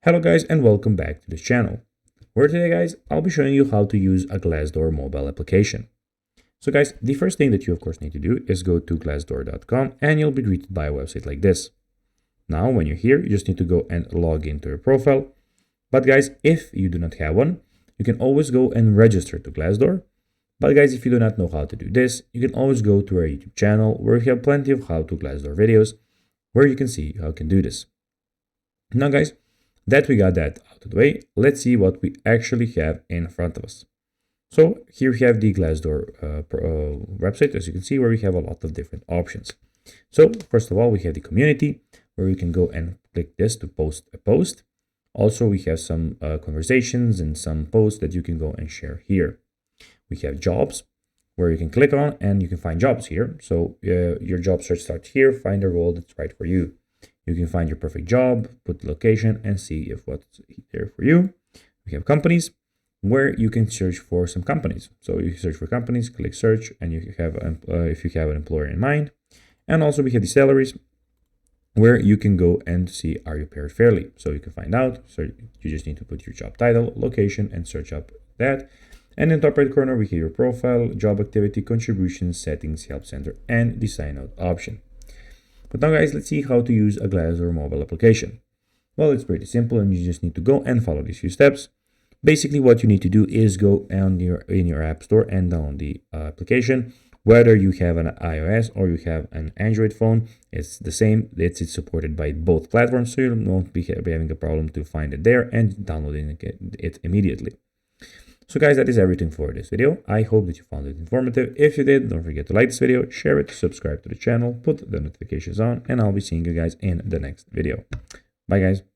Hello guys and welcome back to this channel, where today guys I'll be showing you how to use a Glassdoor mobile application. So guys, the first thing that you of course need to do is go to glassdoor.com and you'll be greeted by a website like this. Now when you're here, you just need to go and log into your profile. But guys, if you do not have one, you can always go and register to Glassdoor. But guys, if you do not know how to do this, you can always go to our YouTube channel where we have plenty of how to Glassdoor videos where you can see how you can do this. Now guys, that we got that out of the way, let's see what we actually have in front of us. So here we have the Glassdoor website, as you can see, where we have a lot of different options. So first of all, we have the community, where you can go and click this to post a post. Also, we have some conversations and some posts that you can go and share here. We have jobs, where you can click on and you can find jobs here. So your job search starts here, find a role that's right for you. You can find your perfect job, put the location, and see if what's there for you. We have companies, where you can search for some companies. So you search for companies, click search, and you have if you have an employer in mind. And also we have the salaries, where you can go and see are you paid fairly. So you can find out. So you just need to put your job title, location, and search up that. And in the top right corner, we have your profile, job activity, contributions, settings, help center, and the sign out option. But now guys, let's see how to use a Glassdoor mobile application. Well, it's pretty simple and you just need to go and follow these few steps. Basically, what you need to do is go in your app store and download the application. Whether you have an iOS or you have an Android phone, it's the same. It's supported by both platforms, so you won't be having a problem to find it there and downloading it immediately. So guys, that is everything for this video. I hope that you found it informative. If you did, don't forget to like this video, share it, subscribe to the channel, put the notifications on, and I'll be seeing you guys in the next video. Bye guys.